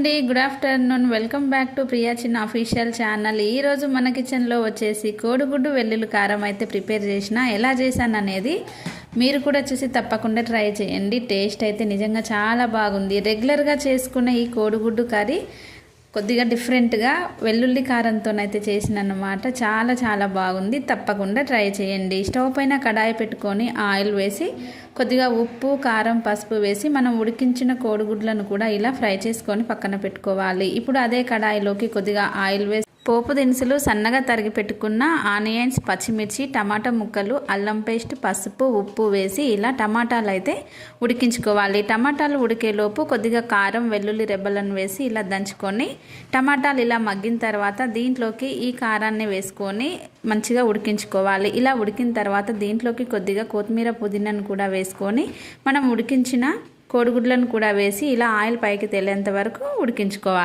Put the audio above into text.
అండి, good afternoon. Welcome back to Priya చిన్న official channel. ఈరోజు మన కిచెన్లో వచ్చేసి కోడిగుడ్డు వెల్లుల్లి కారం అయితే ప్రిపేర్ చేసిన. ఎలా చేశాను అనేది మీరు కూడా చూసి తప్పకుండా ట్రై చేయండి. టేస్ట్ అయితే నిజంగా చాలా బాగుంది. రెగ్యులర్గా చేసుకునే ఈ కోడిగుడ్డు కర్రీ కొద్దిగా డిఫరెంట్గా వెల్లుల్లి కారంతోనైతే చేసినన్నమాట. చాలా చాలా బాగుంది. తప్పకుండా ట్రై చేయండి. స్టవ్ పైన కడాయి పెట్టుకొని ఆయిల్ వేసి కొద్దిగా ఉప్పు, కారం, పసుపు వేసి మనం ఉడికించిన కోడిగుడ్లను కూడా ఇలా ఫ్రై చేసుకొని పక్కన పెట్టుకోవాలి. ఇప్పుడు అదే కడాయిలోకి కొద్దిగా ఆయిల్ వేసి పోపు దినుసులు సన్నగా తరిగి పెట్టుకున్న ఆనియన్స్, పచ్చిమిర్చి, టమాటా ముక్కలు, అల్లం పేస్ట్, పసుపు, ఉప్పు వేసి ఇలా టమాటాలు అయితే ఉడికించుకోవాలి. టమాటాలు ఉడికేలోపు కొద్దిగా కారం, వెల్లుల్లి రెబ్బలను వేసి ఇలా దంచుకొని టమాటాలు ఇలా మగ్గిన తర్వాత దీంట్లోకి ఈ కారాన్ని వేసుకొని మంచిగా ఉడికించుకోవాలి. ఇలా ఉడికిన తర్వాత దీంట్లోకి కొద్దిగా కొత్తిమీర, పుదీనాను కూడా వేసుకొని మనం ఉడికించిన కోడిగుడ్లను కూడా వేసి ఇలా ఆయిల్ పైకి తేలేంత వరకు ఉడికించుకోవాలి.